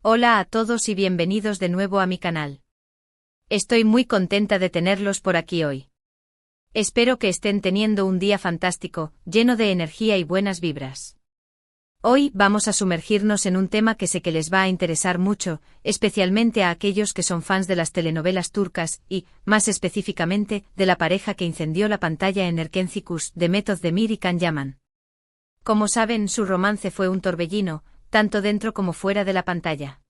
Hola a todos y bienvenidos de nuevo a mi canal. Estoy muy contenta de tenerlos por aquí hoy. Espero que estén teniendo un día fantástico, lleno de energía y buenas vibras. Hoy vamos a sumergirnos en un tema que sé que les va a interesar mucho, especialmente a aquellos que son fans de las telenovelas turcas y, más específicamente, de la pareja que incendió la pantalla en Erkenci Kuş, Demet Özdemir y Can Yaman. Como saben, su romance fue un torbellino, tanto dentro como fuera de la pantalla.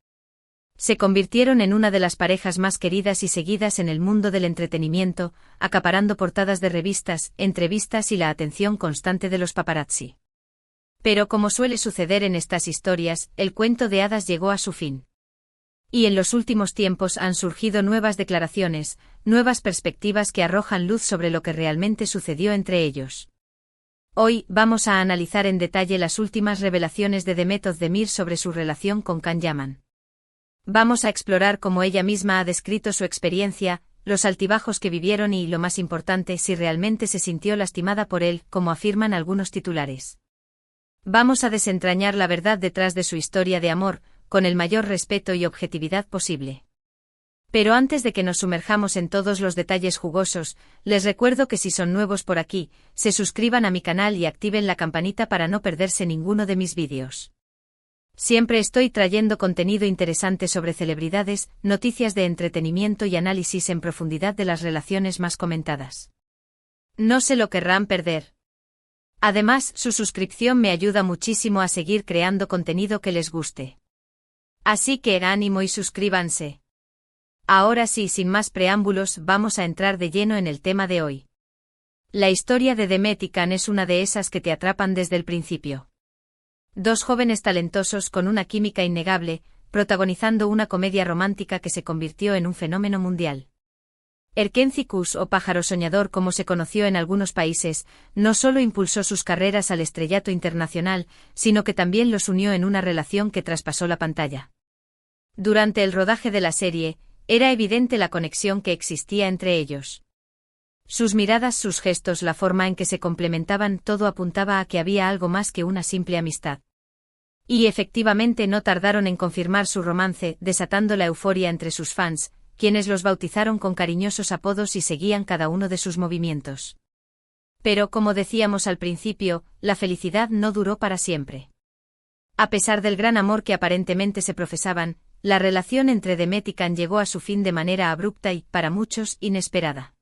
Se convirtieron en una de las parejas más queridas y seguidas en el mundo del entretenimiento, acaparando portadas de revistas, entrevistas y la atención constante de los paparazzi. Pero como suele suceder en estas historias, el cuento de hadas llegó a su fin. Y en los últimos tiempos han surgido nuevas declaraciones, nuevas perspectivas que arrojan luz sobre lo que realmente sucedió entre ellos. Hoy vamos a analizar en detalle las últimas revelaciones de Demet Özdemir sobre su relación con Can Yaman. Vamos a explorar cómo ella misma ha descrito su experiencia, los altibajos que vivieron y, lo más importante, si realmente se sintió lastimada por él, como afirman algunos titulares. Vamos a desentrañar la verdad detrás de su historia de amor, con el mayor respeto y objetividad posible. Pero antes de que nos sumerjamos en todos los detalles jugosos, les recuerdo que si son nuevos por aquí, se suscriban a mi canal y activen la campanita para no perderse ninguno de mis vídeos. Siempre estoy trayendo contenido interesante sobre celebridades, noticias de entretenimiento y análisis en profundidad de las relaciones más comentadas. No se lo querrán perder. Además, su suscripción me ayuda muchísimo a seguir creando contenido que les guste. Así que ánimo y suscríbanse. Ahora sí, sin más preámbulos, vamos a entrar de lleno en el tema de hoy. La historia de Demet y Can es una de esas que te atrapan desde el principio. Dos jóvenes talentosos con una química innegable, protagonizando una comedia romántica que se convirtió en un fenómeno mundial. Erkenci Kuş, o Pájaro Soñador como se conoció en algunos países, no solo impulsó sus carreras al estrellato internacional, sino que también los unió en una relación que traspasó la pantalla. Durante el rodaje de la serie, era evidente la conexión que existía entre ellos. Sus miradas, sus gestos, la forma en que se complementaban, todo apuntaba a que había algo más que una simple amistad. Y efectivamente no tardaron en confirmar su romance, desatando la euforia entre sus fans, quienes los bautizaron con cariñosos apodos y seguían cada uno de sus movimientos. Pero como decíamos al principio, la felicidad no duró para siempre. A pesar del gran amor que aparentemente se profesaban, la relación entre Demet y Can llegó a su fin de manera abrupta y, para muchos, inesperada.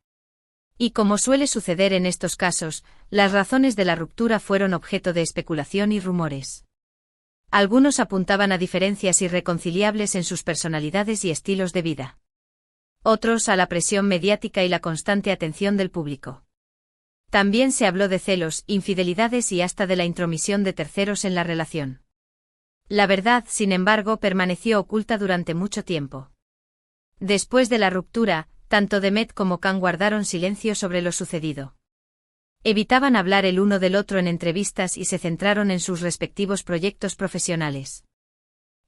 Y como suele suceder en estos casos, las razones de la ruptura fueron objeto de especulación y rumores. Algunos apuntaban a diferencias irreconciliables en sus personalidades y estilos de vida. Otros a la presión mediática y la constante atención del público. También se habló de celos, infidelidades y hasta de la intromisión de terceros en la relación. La verdad, sin embargo, permaneció oculta durante mucho tiempo. Después de la ruptura, tanto Demet como Can guardaron silencio sobre lo sucedido. Evitaban hablar el uno del otro en entrevistas y se centraron en sus respectivos proyectos profesionales.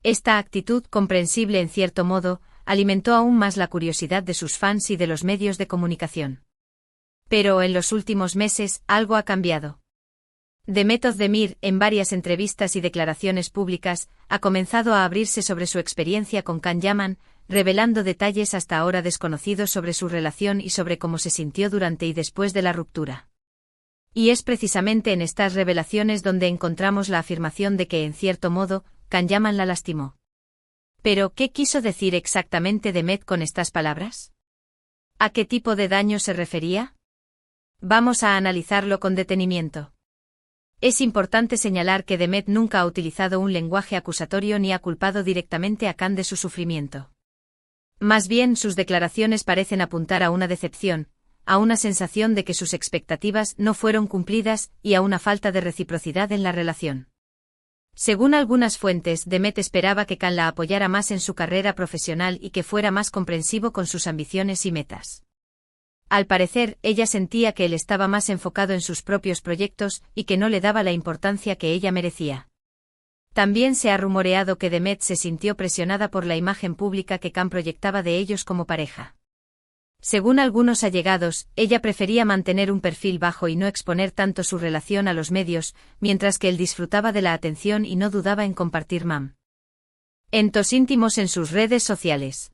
Esta actitud, comprensible en cierto modo, alimentó aún más la curiosidad de sus fans y de los medios de comunicación. Pero en los últimos meses, algo ha cambiado. Demet Özdemir, en varias entrevistas y declaraciones públicas, ha comenzado a abrirse sobre su experiencia con Can Yaman, revelando detalles hasta ahora desconocidos sobre su relación y sobre cómo se sintió durante y después de la ruptura. Y es precisamente en estas revelaciones donde encontramos la afirmación de que, en cierto modo, Can Yaman la lastimó. Pero, ¿qué quiso decir exactamente Demet con estas palabras? ¿A qué tipo de daño se refería? Vamos a analizarlo con detenimiento. Es importante señalar que Demet nunca ha utilizado un lenguaje acusatorio ni ha culpado directamente a Can de su sufrimiento. Más bien, sus declaraciones parecen apuntar a una decepción, a una sensación de que sus expectativas no fueron cumplidas y a una falta de reciprocidad en la relación. Según algunas fuentes, Demet esperaba que Can la apoyara más en su carrera profesional y que fuera más comprensivo con sus ambiciones y metas. Al parecer, ella sentía que él estaba más enfocado en sus propios proyectos y que no le daba la importancia que ella merecía. También se ha rumoreado que Demet se sintió presionada por la imagen pública que Can proyectaba de ellos como pareja. Según algunos allegados, ella prefería mantener un perfil bajo y no exponer tanto su relación a los medios, mientras que él disfrutaba de la atención y no dudaba en compartir mam. entos íntimos en sus redes sociales.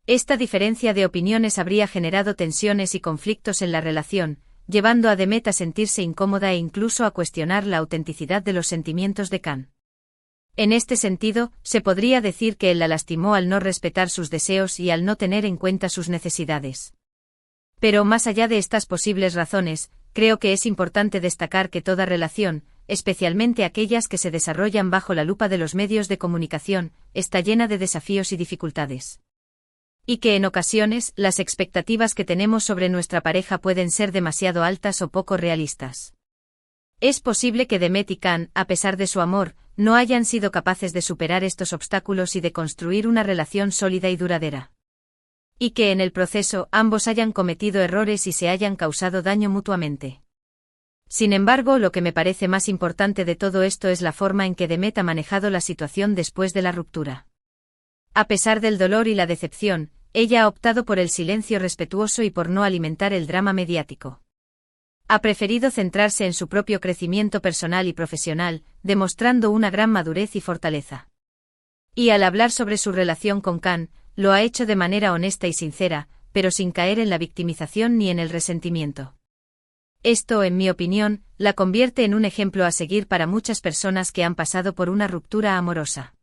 Esta diferencia de opiniones habría generado tensiones y conflictos en la relación, llevando a Demet a sentirse incómoda e incluso a cuestionar la autenticidad de los sentimientos de Can. En este sentido, se podría decir que él la lastimó al no respetar sus deseos y al no tener en cuenta sus necesidades. Pero más allá de estas posibles razones, creo que es importante destacar que toda relación, especialmente aquellas que se desarrollan bajo la lupa de los medios de comunicación, está llena de desafíos y dificultades. Y que en ocasiones las expectativas que tenemos sobre nuestra pareja pueden ser demasiado altas o poco realistas. Es posible que Demet y Can, a pesar de su amor, no hayan sido capaces de superar estos obstáculos y de construir una relación sólida y duradera. Y que en el proceso ambos hayan cometido errores y se hayan causado daño mutuamente. Sin embargo, lo que me parece más importante de todo esto es la forma en que Demet ha manejado la situación después de la ruptura. A pesar del dolor y la decepción, ella ha optado por el silencio respetuoso y por no alimentar el drama mediático. Ha preferido centrarse en su propio crecimiento personal y profesional, demostrando una gran madurez y fortaleza. Y al hablar sobre su relación con Can, lo ha hecho de manera honesta y sincera, pero sin caer en la victimización ni en el resentimiento. Esto, en mi opinión, la convierte en un ejemplo a seguir para muchas personas que han pasado por una ruptura amorosa.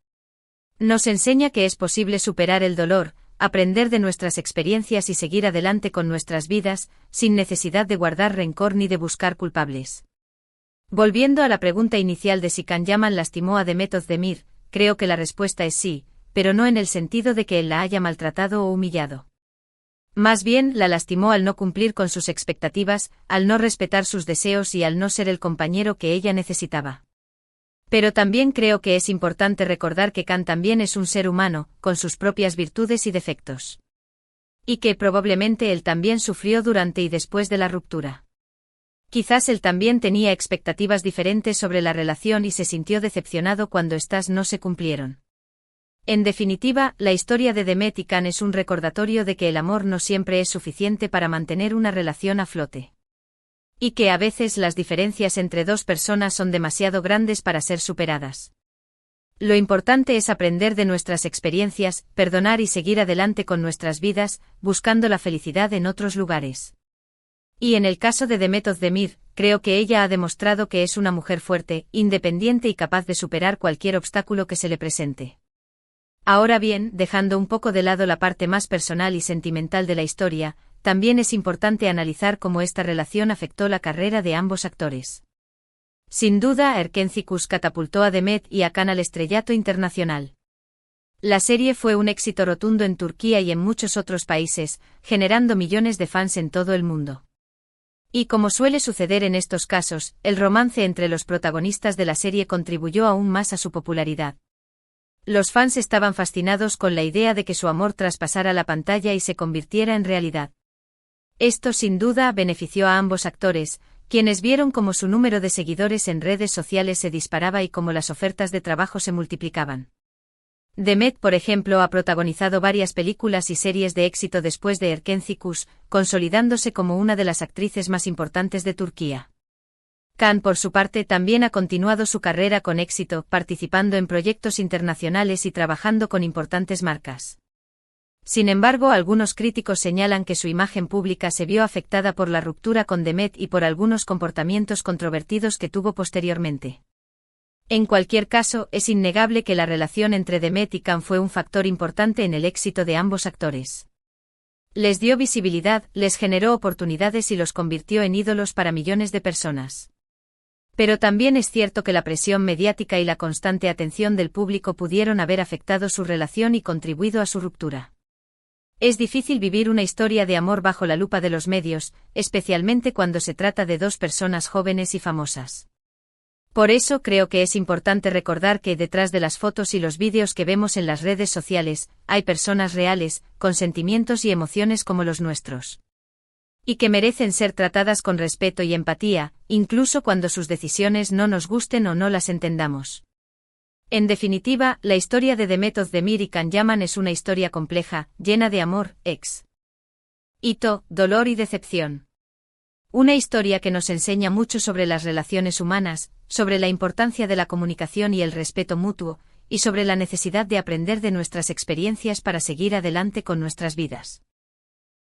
Nos enseña que es posible superar el dolor, aprender de nuestras experiencias y seguir adelante con nuestras vidas, sin necesidad de guardar rencor ni de buscar culpables. Volviendo a la pregunta inicial de si Can Yaman lastimó a Demet Özdemir, creo que la respuesta es sí, pero no en el sentido de que él la haya maltratado o humillado. Más bien, la lastimó al no cumplir con sus expectativas, al no respetar sus deseos y al no ser el compañero que ella necesitaba. Pero también creo que es importante recordar que Can también es un ser humano, con sus propias virtudes y defectos. Y que probablemente él también sufrió durante y después de la ruptura. Quizás él también tenía expectativas diferentes sobre la relación y se sintió decepcionado cuando éstas no se cumplieron. En definitiva, la historia de Demet y Can es un recordatorio de que el amor no siempre es suficiente para mantener una relación a flote. Y que a veces las diferencias entre dos personas son demasiado grandes para ser superadas. Lo importante es aprender de nuestras experiencias, perdonar y seguir adelante con nuestras vidas, buscando la felicidad en otros lugares. Y en el caso de Demet Özdemir, creo que ella ha demostrado que es una mujer fuerte, independiente y capaz de superar cualquier obstáculo que se le presente. Ahora bien, dejando un poco de lado la parte más personal y sentimental de la historia, también es importante analizar cómo esta relación afectó la carrera de ambos actores. Sin duda, Erkenci catapultó a Demet y a Can al estrellato internacional. La serie fue un éxito rotundo en Turquía y en muchos otros países, generando millones de fans en todo el mundo. Y como suele suceder en estos casos, el romance entre los protagonistas de la serie contribuyó aún más a su popularidad. Los fans estaban fascinados con la idea de que su amor traspasara la pantalla y se convirtiera en realidad. Esto sin duda benefició a ambos actores, quienes vieron cómo su número de seguidores en redes sociales se disparaba y cómo las ofertas de trabajo se multiplicaban. Demet, por ejemplo, ha protagonizado varias películas y series de éxito después de Erkenci, consolidándose como una de las actrices más importantes de Turquía. Can, por su parte, también ha continuado su carrera con éxito, participando en proyectos internacionales y trabajando con importantes marcas. Sin embargo, algunos críticos señalan que su imagen pública se vio afectada por la ruptura con Demet y por algunos comportamientos controvertidos que tuvo posteriormente. En cualquier caso, es innegable que la relación entre Demet y Can fue un factor importante en el éxito de ambos actores. Les dio visibilidad, les generó oportunidades y los convirtió en ídolos para millones de personas. Pero también es cierto que la presión mediática y la constante atención del público pudieron haber afectado su relación y contribuido a su ruptura. Es difícil vivir una historia de amor bajo la lupa de los medios, especialmente cuando se trata de dos personas jóvenes y famosas. Por eso creo que es importante recordar que detrás de las fotos y los vídeos que vemos en las redes sociales, hay personas reales, con sentimientos y emociones como los nuestros. Y que merecen ser tratadas con respeto y empatía, incluso cuando sus decisiones no nos gusten o no las entendamos. En definitiva, la historia de Demet Özdemir y Can Yaman es una historia compleja, llena de amor, éxito, dolor y decepción. Una historia que nos enseña mucho sobre las relaciones humanas, sobre la importancia de la comunicación y el respeto mutuo, y sobre la necesidad de aprender de nuestras experiencias para seguir adelante con nuestras vidas.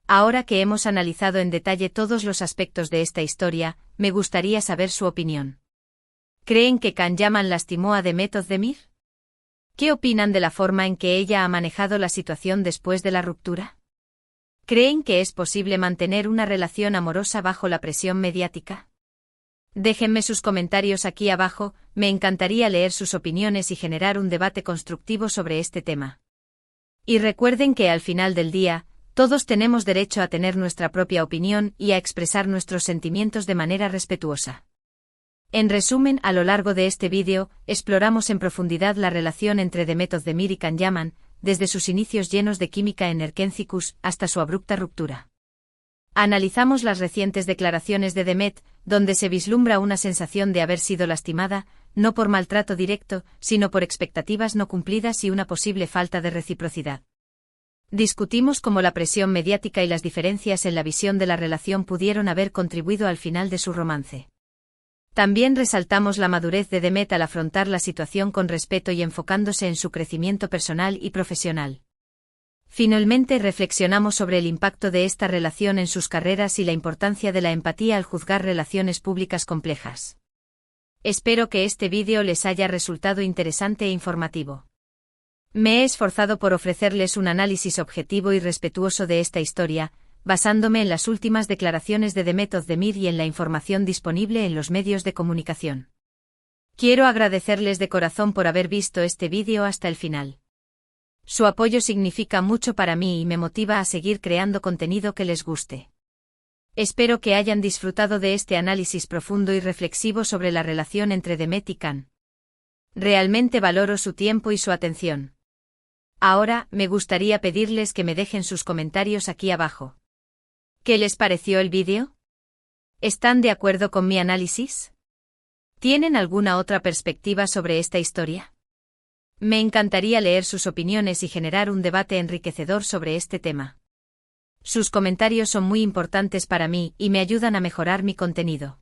Ahora que hemos analizado en detalle todos los aspectos de esta historia, me gustaría saber su opinión. ¿Creen que Can Yaman lastimó a Demet Özdemir? ¿Qué opinan de la forma en que ella ha manejado la situación después de la ruptura? ¿Creen que es posible mantener una relación amorosa bajo la presión mediática? Déjenme sus comentarios aquí abajo, me encantaría leer sus opiniones y generar un debate constructivo sobre este tema. Y recuerden que al final del día, todos tenemos derecho a tener nuestra propia opinión y a expresar nuestros sentimientos de manera respetuosa. En resumen, a lo largo de este vídeo, exploramos en profundidad la relación entre Demet Özdemir y Can Yaman, desde sus inicios llenos de química en Erkenci hasta su abrupta ruptura. Analizamos las recientes declaraciones de Demet, donde se vislumbra una sensación de haber sido lastimada, no por maltrato directo, sino por expectativas no cumplidas y una posible falta de reciprocidad. Discutimos cómo la presión mediática y las diferencias en la visión de la relación pudieron haber contribuido al final de su romance. También resaltamos la madurez de Demet al afrontar la situación con respeto y enfocándose en su crecimiento personal y profesional. Finalmente reflexionamos sobre el impacto de esta relación en sus carreras y la importancia de la empatía al juzgar relaciones públicas complejas. Espero que este vídeo les haya resultado interesante e informativo. Me he esforzado por ofrecerles un análisis objetivo y respetuoso de esta historia, basándome en las últimas declaraciones de Demet Özdemir y en la información disponible en los medios de comunicación. Quiero agradecerles de corazón por haber visto este vídeo hasta el final. Su apoyo significa mucho para mí y me motiva a seguir creando contenido que les guste. Espero que hayan disfrutado de este análisis profundo y reflexivo sobre la relación entre Demet y Can. Realmente valoro su tiempo y su atención. Ahora, me gustaría pedirles que me dejen sus comentarios aquí abajo. ¿Qué les pareció el vídeo? ¿Están de acuerdo con mi análisis? ¿Tienen alguna otra perspectiva sobre esta historia? Me encantaría leer sus opiniones y generar un debate enriquecedor sobre este tema. Sus comentarios son muy importantes para mí y me ayudan a mejorar mi contenido.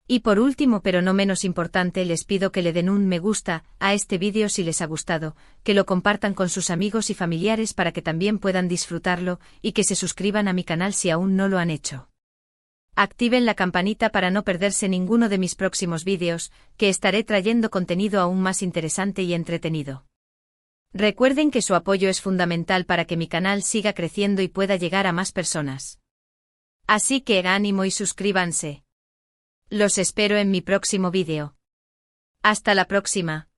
Y por último, pero no menos importante, les pido que le den un me gusta a este vídeo si les ha gustado, que lo compartan con sus amigos y familiares para que también puedan disfrutarlo, y que se suscriban a mi canal si aún no lo han hecho. Activen la campanita para no perderse ninguno de mis próximos vídeos, que estaré trayendo contenido aún más interesante y entretenido. Recuerden que su apoyo es fundamental para que mi canal siga creciendo y pueda llegar a más personas. Así que ánimo y suscríbanse. Los espero en mi próximo vídeo. Hasta la próxima.